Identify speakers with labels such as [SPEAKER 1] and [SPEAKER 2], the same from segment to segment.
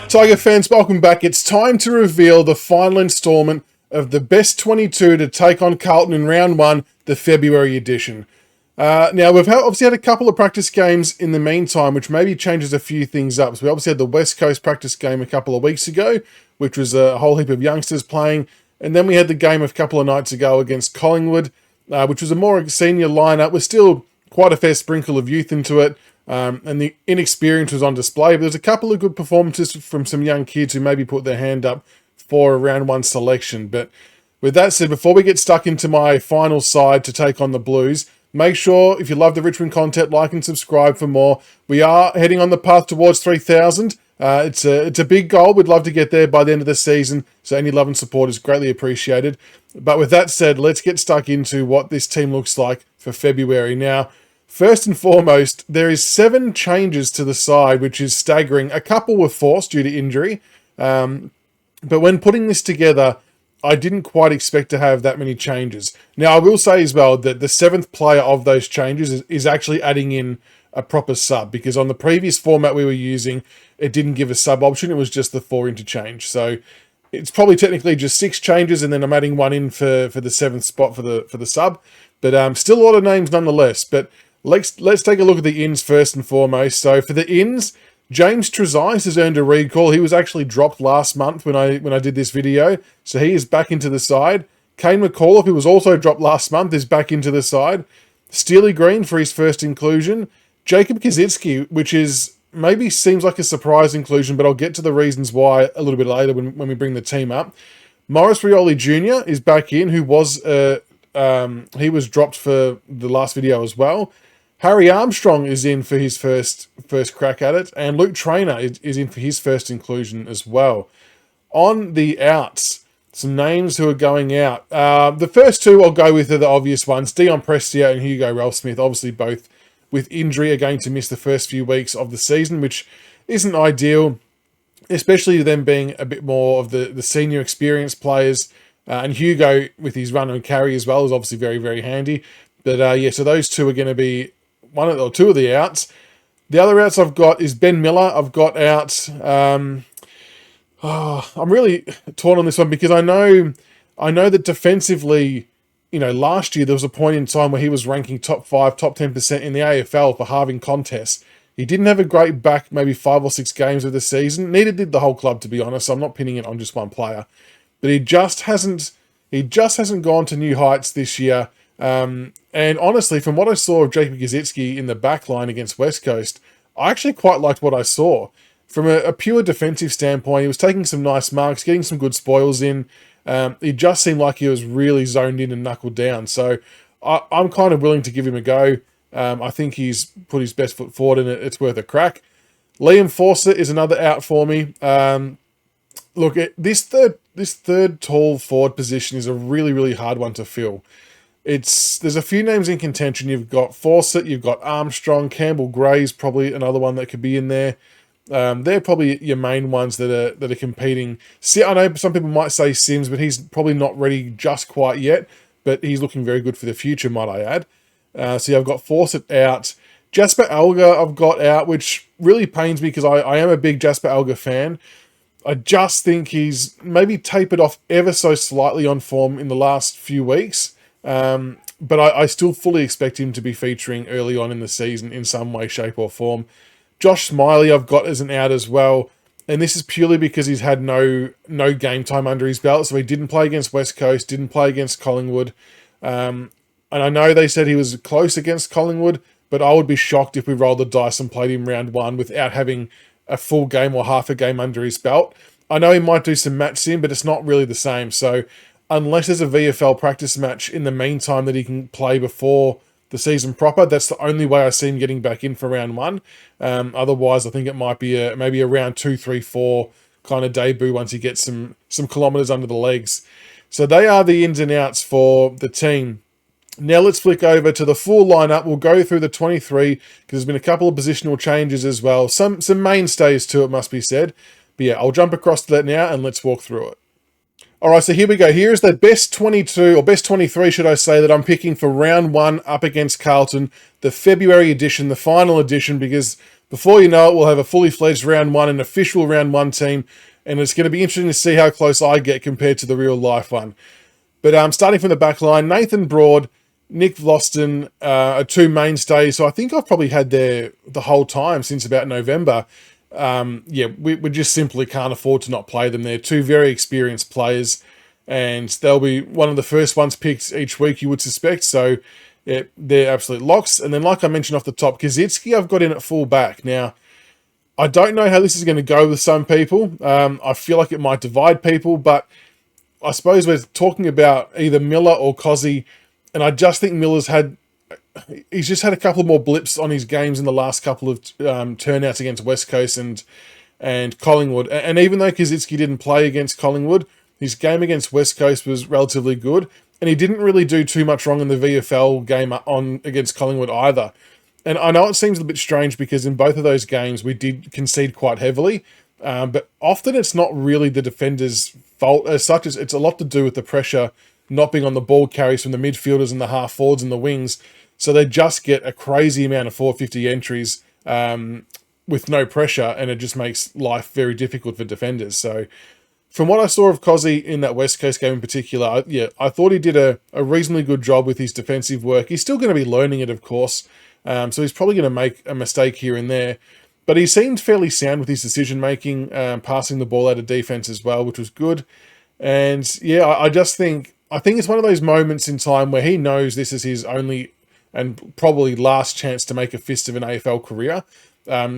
[SPEAKER 1] Tiger fans, welcome back. It's time to reveal the final instalment of the best 22 to take on Carlton in round one, the February edition. Now, we've obviously had a couple of practice games in the meantime, which maybe changes a few things up. So we obviously had the West Coast practice game a couple of weeks ago, which was a whole heap of youngsters playing. And then we had the game a couple of nights ago against Collingwood, which was a more senior lineup with still quite a fair sprinkle of youth into it. And the inexperience was on display. But there's a couple of good performances from some young kids who maybe put their hand up for a round one selection. But with that said, before we get stuck into my final side to take on the Blues, make sure, if you love the Richmond content, like and subscribe for more. We are heading on the path towards 3,000. It's a big goal. We'd love to get there by the end of the season. So any love and support is greatly appreciated. But with that said, let's get stuck into what this team looks like for February. Now, first and foremost, there is 7 changes to the side, which is staggering. A couple were forced due to injury. But when putting this together, I didn't quite expect to have that many changes. Now, I will say as well that the 7th player of those changes is actually adding in a proper sub, because on the previous format we were using, it didn't give a sub option. It was just the 4 interchange. So it's probably technically just 6 changes, and then I'm adding 1 in for the 7th spot for the sub. But still a lot of names nonetheless. But let's take a look at the ins first and foremost. So for the ins, James Trezise has earned a recall. He was actually dropped last month when I did this video, so he is back into the side. Kane McAuliffe, who was also dropped last month, is back into the side. Steely Green for his first inclusion. Jacob Kazitsky, which is maybe seems like a surprise inclusion, but I'll get to the reasons why a little bit later when we bring the team up. Morris Rioli Jr. is back in, who was he was dropped for the last video as well. Harry Armstrong is in for his first crack at it, and Luke Traynor is in for his first inclusion as well. On the outs, some names who are going out. The first 2 I'll go with are the obvious ones. Dion Prestia and Hugo Ralphsmith, obviously both with injury, are going to miss the first few weeks of the season, which isn't ideal, especially them being a bit more of the senior experienced players. And Hugo, with his run and carry as well, is obviously very, very handy. But yeah, so those 2 are going to be 1 or 2 of the outs. The other outs I've got is Ben Miller. I've got out. I'm really torn on this one because I know that defensively, last year there was a point in time where he was ranking top 5, top 10% in the AFL for halving contests. He didn't have a great back, maybe 5 or 6 games of the season. Neither did the whole club, to be honest. So I'm not pinning it on just one player, but he just hasn't gone to new heights this year. And honestly, from what I saw of Jacob Kazitsky in the backline against West Coast, I actually quite liked what I saw. From a pure defensive standpoint, he was taking some nice marks, getting some good spoils in. It just seemed like he was really zoned in and knuckled down. So I'm kind of willing to give him a go. I think he's put his best foot forward and it's worth a crack. Liam Fawcett is another out for me. Look, this third tall forward position is a really, really hard one to fill. There's a few names in contention. You've got Fawcett, you've got Armstrong, Campbell Gray's probably another one that could be in there. They're probably your main ones that are competing. See, I know some people might say Sims, but he's probably not ready just quite yet. But he's looking very good for the future, might I add. So I've got Fawcett out. Jasper Alger I've got out, which really pains me because I am a big Jasper Alger fan. I just think he's maybe tapered off ever so slightly on form in the last few weeks. But I still fully expect him to be featuring early on in the season in some way, shape or form. Josh Smiley I've got as an out as well. And this is purely because he's had no game time under his belt. So he didn't play against West Coast, didn't play against Collingwood. And I know they said he was close against Collingwood, but I would be shocked if we rolled the dice and played him round 1 without having a full game or half a game under his belt. I know he might do some match sim, but it's not really the same. So unless there's a VFL practice match in the meantime that he can play before the season proper, that's the only way I see him getting back in for round 1. Otherwise, I think it might be maybe a round 2, 3, 4 kind of debut once he gets some kilometres under the legs. So they are the ins and outs for the team. Now let's flick over to the full lineup. We'll go through the 23 because there's been a couple of positional changes as well. Some mainstays too, it must be said. But yeah, I'll jump across to that now and let's walk through it. All right, so here we go. Here is the best 22, or best 23, should I say, that I'm picking for round 1 up against Carlton, the February edition, the final edition, because before you know it, we'll have a fully fledged round one, an official round one team, and it's going to be interesting to see how close I get compared to the real life one. But starting from the back line, Nathan Broad, Nick Vlaston are two mainstays, so I think I've probably had there the whole time since about November. We just simply can't afford to not play them. They're two very experienced players, and they'll be one of the first ones picked each week, you would suspect. So yeah, they're absolute locks. And then, like I mentioned off the top, Kaczynski I've got in at full back. Now, I don't know how this is going to go with some people. I feel like it might divide people, but I suppose we're talking about either Miller or Cozzy, and I just think he's just had a couple more blips on his games in the last couple of turnouts against West Coast and Collingwood. And even though Kaczynski didn't play against Collingwood, his game against West Coast was relatively good, and he didn't really do too much wrong in the VFL game against Collingwood either. And I know it seems a bit strange because in both of those games we did concede quite heavily, but often it's not really the defender's fault as such. It's a lot to do with the pressure not being on the ball carries from the midfielders and the half forwards and the wings. So they just get a crazy amount of 450 entries with no pressure, and it just makes life very difficult for defenders. So from what I saw of Cozzy in that West Coast game in particular, I thought he did a reasonably good job with his defensive work. He's still going to be learning it, of course, so he's probably going to make a mistake here and there. But he seemed fairly sound with his decision-making, passing the ball out of defense as well, which was good. And I think it's one of those moments in time where he knows this is his only and probably last chance to make a fist of an AFL career.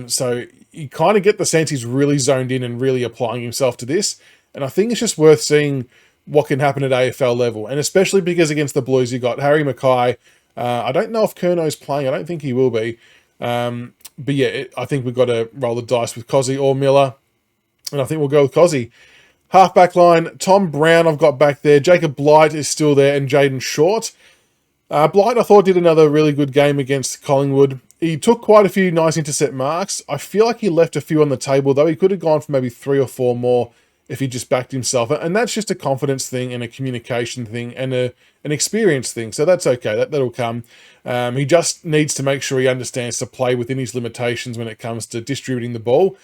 [SPEAKER 1] So you kind of get the sense he's really zoned in and really applying himself to this. And I think it's just worth seeing what can happen at AFL level. And especially because against the Blues, you got Harry Mackay. I don't know if Curno's playing. I don't think he will be. I think we've got to roll the dice with Cozzy or Miller. And I think we'll go with Cozzy. Half-back line, Tom Brown I've got back there. Jacob Blight is still there, and Jaden Short. Blight, I thought, did another really good game against Collingwood. He took quite a few nice intercept marks. I feel like he left a few on the table, though. He could have gone for maybe 3 or 4 more if he just backed himself. And that's just a confidence thing and a communication thing and an experience thing. So that's okay. That'll come. He just needs to make sure he understands to play within his limitations when it comes to distributing the ball.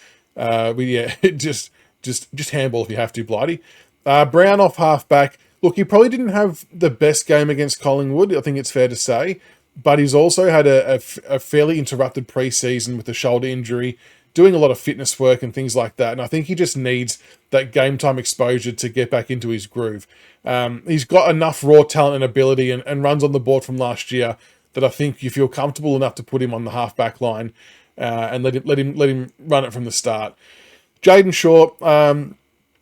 [SPEAKER 1] Just handball if you have to, Blighty. Brown off half-back. Look, he probably didn't have the best game against Collingwood, I think it's fair to say, but he's also had a fairly interrupted pre-season with a shoulder injury, doing a lot of fitness work and things like that, and I think he just needs that game-time exposure to get back into his groove. He's got enough raw talent and ability and runs on the board from last year that I think you feel comfortable enough to put him on the half-back line and let him run it from the start. Jaden Short,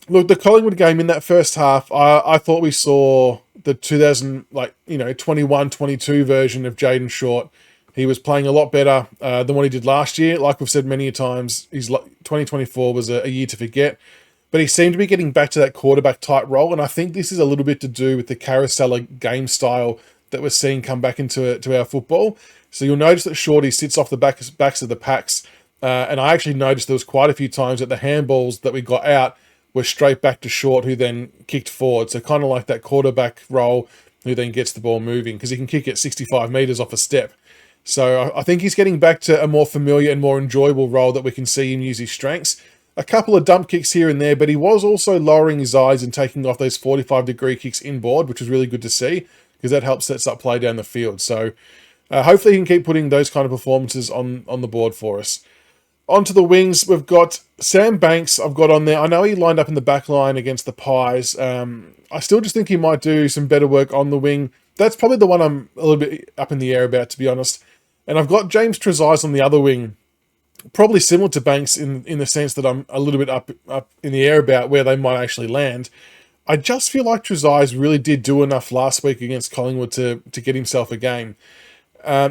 [SPEAKER 1] look, the Collingwood game in that first half, I thought we saw the 21-22 version of Jaden Short. He was playing a lot better than what he did last year. Like we've said many times, 2024 was a year to forget. But he seemed to be getting back to that quarterback type role, and I think this is a little bit to do with the carouseller game style that we're seeing come back to our football. So you'll notice that Shorty sits off the backs of the packs, and I actually noticed there was quite a few times that the handballs that we got out were straight back to Short, who then kicked forward. So kind of like that quarterback role, who then gets the ball moving, because he can kick it 65 metres off a step. So I think he's getting back to a more familiar and more enjoyable role that we can see him use his strengths. A couple of dump kicks here and there, but he was also lowering his eyes and taking off those 45-degree kicks inboard, which was really good to see, because that helps set up play down the field. So hopefully he can keep putting those kind of performances on the board for us. Onto the wings, we've got Sam Banks I've got on there. I know he lined up in the back line against the Pies. I still just think he might do some better work on the wing. That's probably the one I'm a little bit up in the air about, to be honest. And I've got James Trezise on the other wing. Probably similar to Banks in the sense that I'm a little bit up in the air about where they might actually land. I just feel like Trezise really did do enough last week against Collingwood to get himself a game.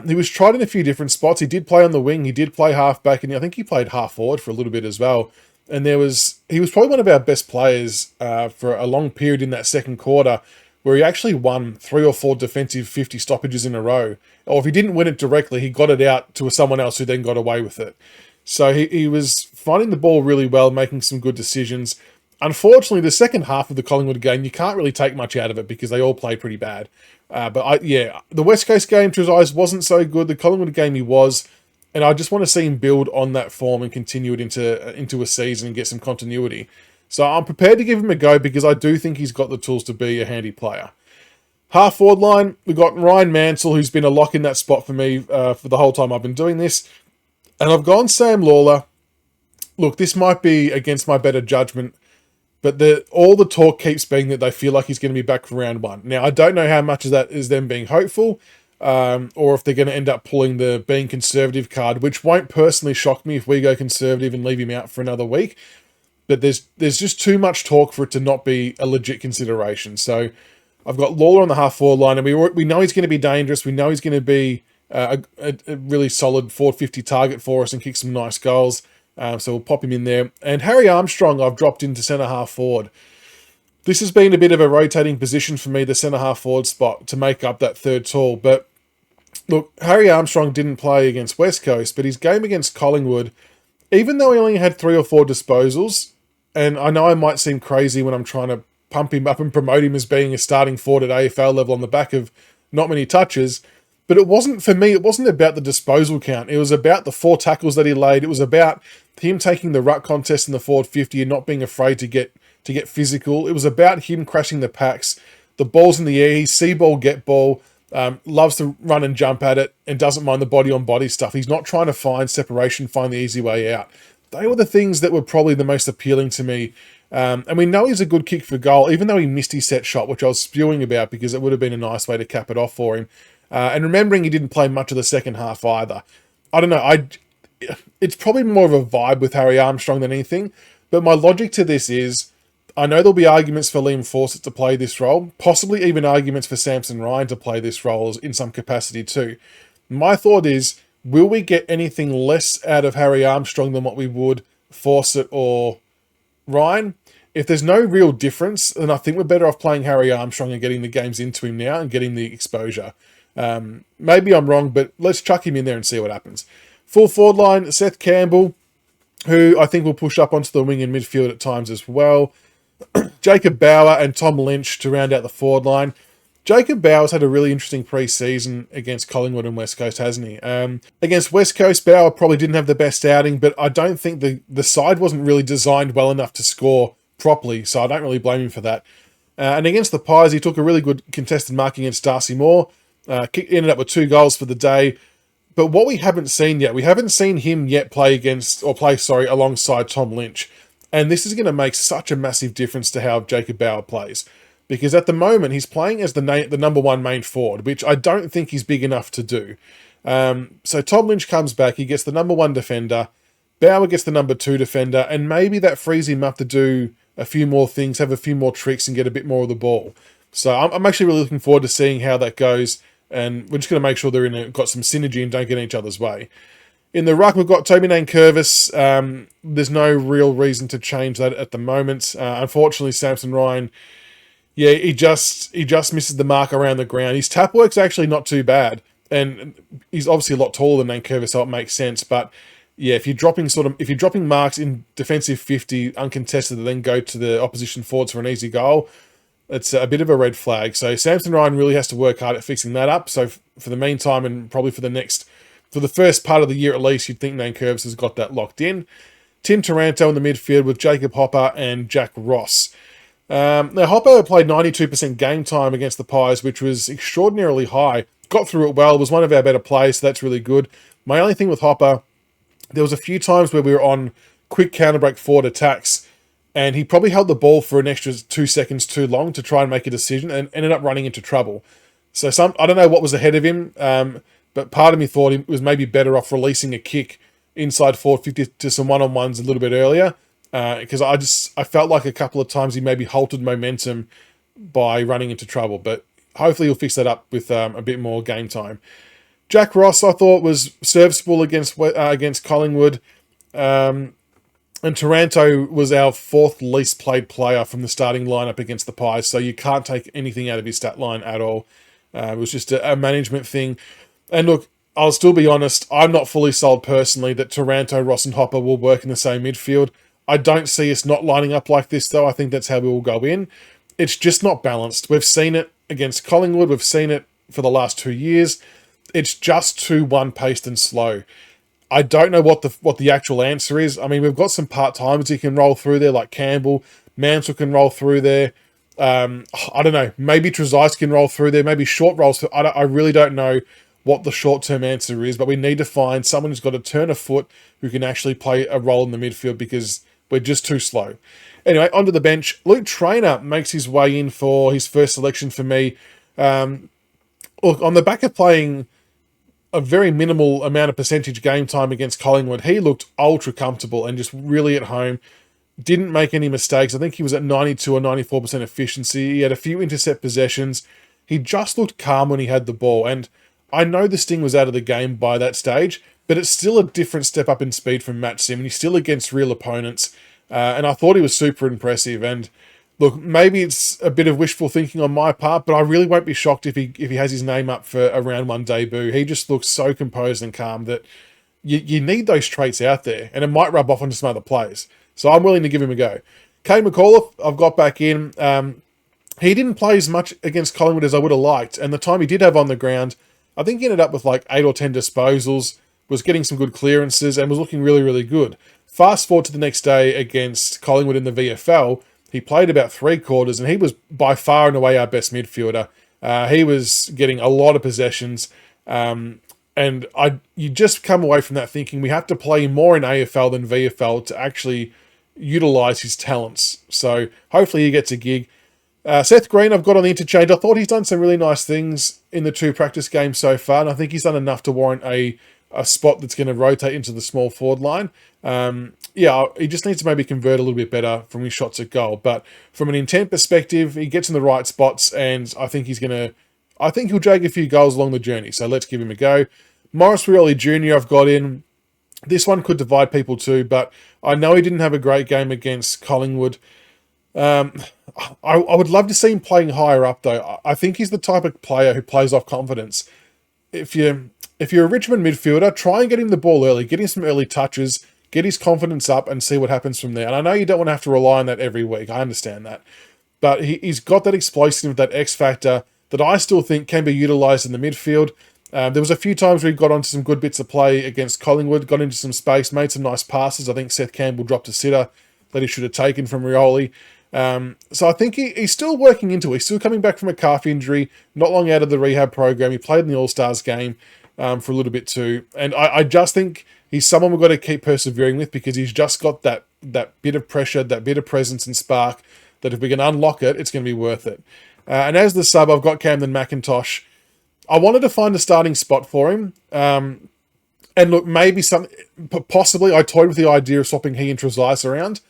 [SPEAKER 1] He was tried in a few different spots. He did play on the wing. He did play half-back, and I think he played half-forward for a little bit as well. And he was probably one of our best players for a long period in that second quarter, where he actually won 3 or 4 defensive 50 stoppages in a row. Or if he didn't win it directly, he got it out to someone else who then got away with it. So he was finding the ball really well, making some good decisions. Unfortunately, the second half of the Collingwood game, you can't really take much out of it because they all played pretty bad. The West Coast game, Trezise wasn't so good. The Collingwood game, he was. And I just want to see him build on that form and continue it into a season and get some continuity. So I'm prepared to give him a go because I do think he's got the tools to be a handy player. Half forward line, we've got Ryan Mansell, who's been a lock in that spot for me for the whole time I've been doing this. And I've gone Sam Lawler. Look, this might be against my better judgment, but all the talk keeps being that they feel like he's going to be back for round one. Now, I don't know how much of that is them being hopeful, or if they're going to end up pulling the being conservative card, which won't personally shock me if we go conservative and leave him out for another week. But there's just too much talk for it to not be a legit consideration. So I've got Lawler on the half-forward line, and we know he's going to be dangerous. We know he's going to be a really solid 450 target for us and kick some nice goals. So we'll pop him in there. And Harry Armstrong, I've dropped into centre-half forward. This has been a bit of a rotating position for me, the centre-half forward spot, to make up that third tall. But look, Harry Armstrong didn't play against West Coast, but his game against Collingwood, even though he only had 3 or 4 disposals, and I know I might seem crazy when I'm trying to pump him up and promote him as being a starting forward at AFL level on the back of not many touches, but it wasn't, for me, it wasn't about the disposal count. It was about the 4 tackles that he laid. It was about him taking the ruck contest in the forward 50 and not being afraid to get physical. It was about him crashing the packs, the ball's in the air, he's see ball, get ball, loves to run and jump at it, and doesn't mind the body-on-body stuff. He's not trying to find separation, find the easy way out. They were the things that were probably the most appealing to me. And we know he's a good kick for goal, even though he missed his set shot, which I was spewing about because it would have been a nice way to cap it off for him. And remembering he didn't play much of the second half either. I don't know. It's probably more of a vibe with Harry Armstrong than anything. But my logic to this is, I know there'll be arguments for Liam Fawcett to play this role, possibly even arguments for Samson Ryan to play this role in some capacity too. My thought is, will we get anything less out of Harry Armstrong than what we would Fawcett or Ryan? If there's no real difference, then I think we're better off playing Harry Armstrong and getting the games into him now and getting the exposure. Maybe I'm wrong, but let's chuck him in there and see what happens. Full forward line, Seth Campbell, who I think will push up onto the wing in midfield at times as well. Jacob Bauer and Tom Lynch to round out the forward line. Jacob Bauer's had a really interesting pre-season against Collingwood and West Coast, hasn't he? Against West Coast, Bauer probably didn't have the best outing, but I don't think the side wasn't really designed well enough to score properly, so I don't really blame him for that. And against the Pies, he took a really good contested mark against Darcy Moore, ended up with 2 goals for the day. But what we haven't seen yet, we haven't seen him yet play alongside Tom Lynch. And this is going to make such a massive difference to how Jacob Bauer plays. Because at the moment, he's playing as the number 1 main forward, which I don't think he's big enough to do. So Tom Lynch comes back, he gets the number 1 defender, Bauer gets the number 2 defender, and maybe that frees him up to do a few more things, have a few more tricks, and get a bit more of the ball. So I'm actually really looking forward to seeing how that goes, and we're just going to make sure they're got some synergy and don't get in each other's way. In the ruck, we've got Toby Nankervis. There's no real reason to change that at the moment. Unfortunately, Samson Ryan, yeah, he just misses the mark around the ground. His tap work's actually not too bad, and he's obviously a lot taller than Nankervis, so it makes sense. But yeah, if you're dropping marks in defensive 50 uncontested, and then go to the opposition forwards for an easy goal, it's a bit of a red flag. So Samson Ryan really has to work hard at fixing that up. So for the meantime, and probably for the first part of the year at least, you'd think Nankervis has got that locked in. Tim Taranto in the midfield with Jacob Hopper and Jack Ross. Now, Hopper played 92% game time against the Pies, which was extraordinarily high. Got through it well, was one of our better players, so that's really good. My only thing with Hopper, there was a few times where we were on quick counter-break forward attacks, and he probably held the ball for an extra 2 seconds too long to try and make a decision and ended up running into trouble. So I don't know what was ahead of him, but part of me thought he was maybe better off releasing a kick inside 450 to some one-on-ones a little bit earlier, because I felt like a couple of times he maybe halted momentum by running into trouble, but hopefully he'll fix that up with a bit more game time. Jack Ross, I thought, was serviceable against Collingwood, and Taranto was our 4th least played player from the starting lineup against the Pies, so you can't take anything out of his stat line at all. It was just a management thing. And look, I'll still be honest, I'm not fully sold personally that Taranto, Ross and Hopper will work in the same midfield. I don't see us not lining up like this, though. I think that's how we will go in. It's just not balanced. We've seen it against Collingwood. We've seen it for the last 2 years. It's just too one-paced and slow. I don't know what the actual answer is. I mean, we've got some part-timers who can roll through there, like Campbell. Mansell can roll through there. I don't know. Maybe Trezise can roll through there. Maybe Short rolls through. I really don't know what the short-term answer is, but we need to find someone who's got a turn of foot who can actually play a role in the midfield because we're just too slow. Anyway, onto the bench. Luke Traynor makes his way in for his first selection for me. Look, on the back of playing a very minimal amount of percentage game time against Collingwood, he looked ultra comfortable and just really at home. Didn't make any mistakes. I think he was at 92 or 94% efficiency. He had a few intercept possessions. He just looked calm when he had the ball. And I know the Sting was out of the game by that stage, but it's still a different step up in speed from Matt Sim. And he's still against real opponents. And I thought he was super impressive. And look, maybe it's a bit of wishful thinking on my part, but I really won't be shocked if he has his name up for a round one debut. He just looks so composed and calm that you need those traits out there, and it might rub off onto some other players. So I'm willing to give him a go. Kane McAuliffe, I've got back in. He didn't play as much against Collingwood as I would have liked, and the time he did have on the ground, I think he ended up with like 8 or 10 disposals, was getting some good clearances, and was looking really, really good. Fast forward to the next day against Collingwood in the VFL, he played about 3/4, and he was by far and away our best midfielder. He was getting a lot of possessions, and you just come away from that thinking we have to play more in AFL than VFL to actually utilise his talents. So hopefully he gets a gig. Seth Green, I've got on the interchange. I thought he's done some really nice things in the 2 practice games so far, and I think he's done enough to warrant a spot that's going to rotate into the small forward line. He just needs to maybe convert a little bit better from his shots at goal. But from an intent perspective, he gets in the right spots, and I think he'll drag a few goals along the journey. So let's give him a go. Morris Rioli Jr. I've got in. This one could divide people too, but I know he didn't have a great game against Collingwood. I would love to see him playing higher up, though. I think he's the type of player who plays off confidence. If you're a Richmond midfielder, try and get him the ball early, get him some early touches, get his confidence up and see what happens from there. And I know you don't want to have to rely on that every week. I understand that. But he's got that explosive, that X factor that I still think can be utilised in the midfield. There was a few times where he got onto some good bits of play against Collingwood, got into some space, made some nice passes. I think Seth Campbell dropped a sitter that he should have taken from Rioli. So I think he's still working into it. He's still coming back from a calf injury, not long out of the rehab program. He played in the All-Stars game for a little bit too. And I just think he's someone we've got to keep persevering with because he's just got that bit of pressure, that bit of presence and spark that if we can unlock it, it's going to be worth it. And as the sub, I've got Camden McIntosh. I wanted to find a starting spot for him. And look, possibly I toyed with the idea of swapping he and Trezise around.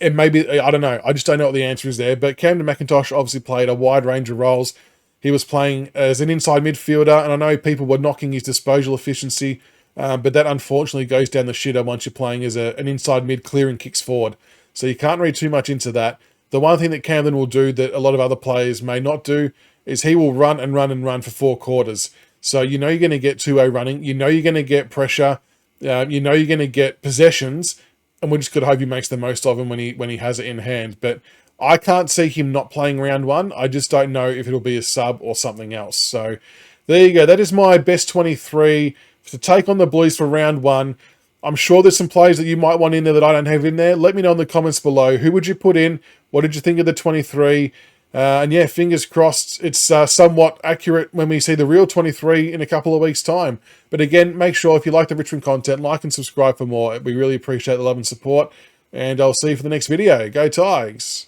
[SPEAKER 1] It may be, I don't know. I just don't know what the answer is there. But Camden McIntosh obviously played a wide range of roles. He was playing as an inside midfielder, and I know people were knocking his disposal efficiency, but that unfortunately goes down the shitter once you're playing as an inside mid clearing kicks forward. So you can't read too much into that. The one thing that Camden will do that a lot of other players may not do is he will run and run and run for 4/4. So you know you're going to get 2-0 running. You know you're going to get pressure. You know you're going to get possessions, and we're just going to hope he makes the most of them when he has it in hand. But I can't see him not playing round one. I just don't know if it'll be a sub or something else. So there you go. That is my best 23 to take on the Blues for round one. I'm sure there's some players that you might want in there that I don't have in there. Let me know in the comments below. Who would you put in? What did you think of the 23? And yeah, fingers crossed it's somewhat accurate when we see the real 23 in a couple of weeks' time. But again, make sure if you like the Richmond content, like and subscribe for more. We really appreciate the love and support. And I'll see you for the next video. Go Tigers!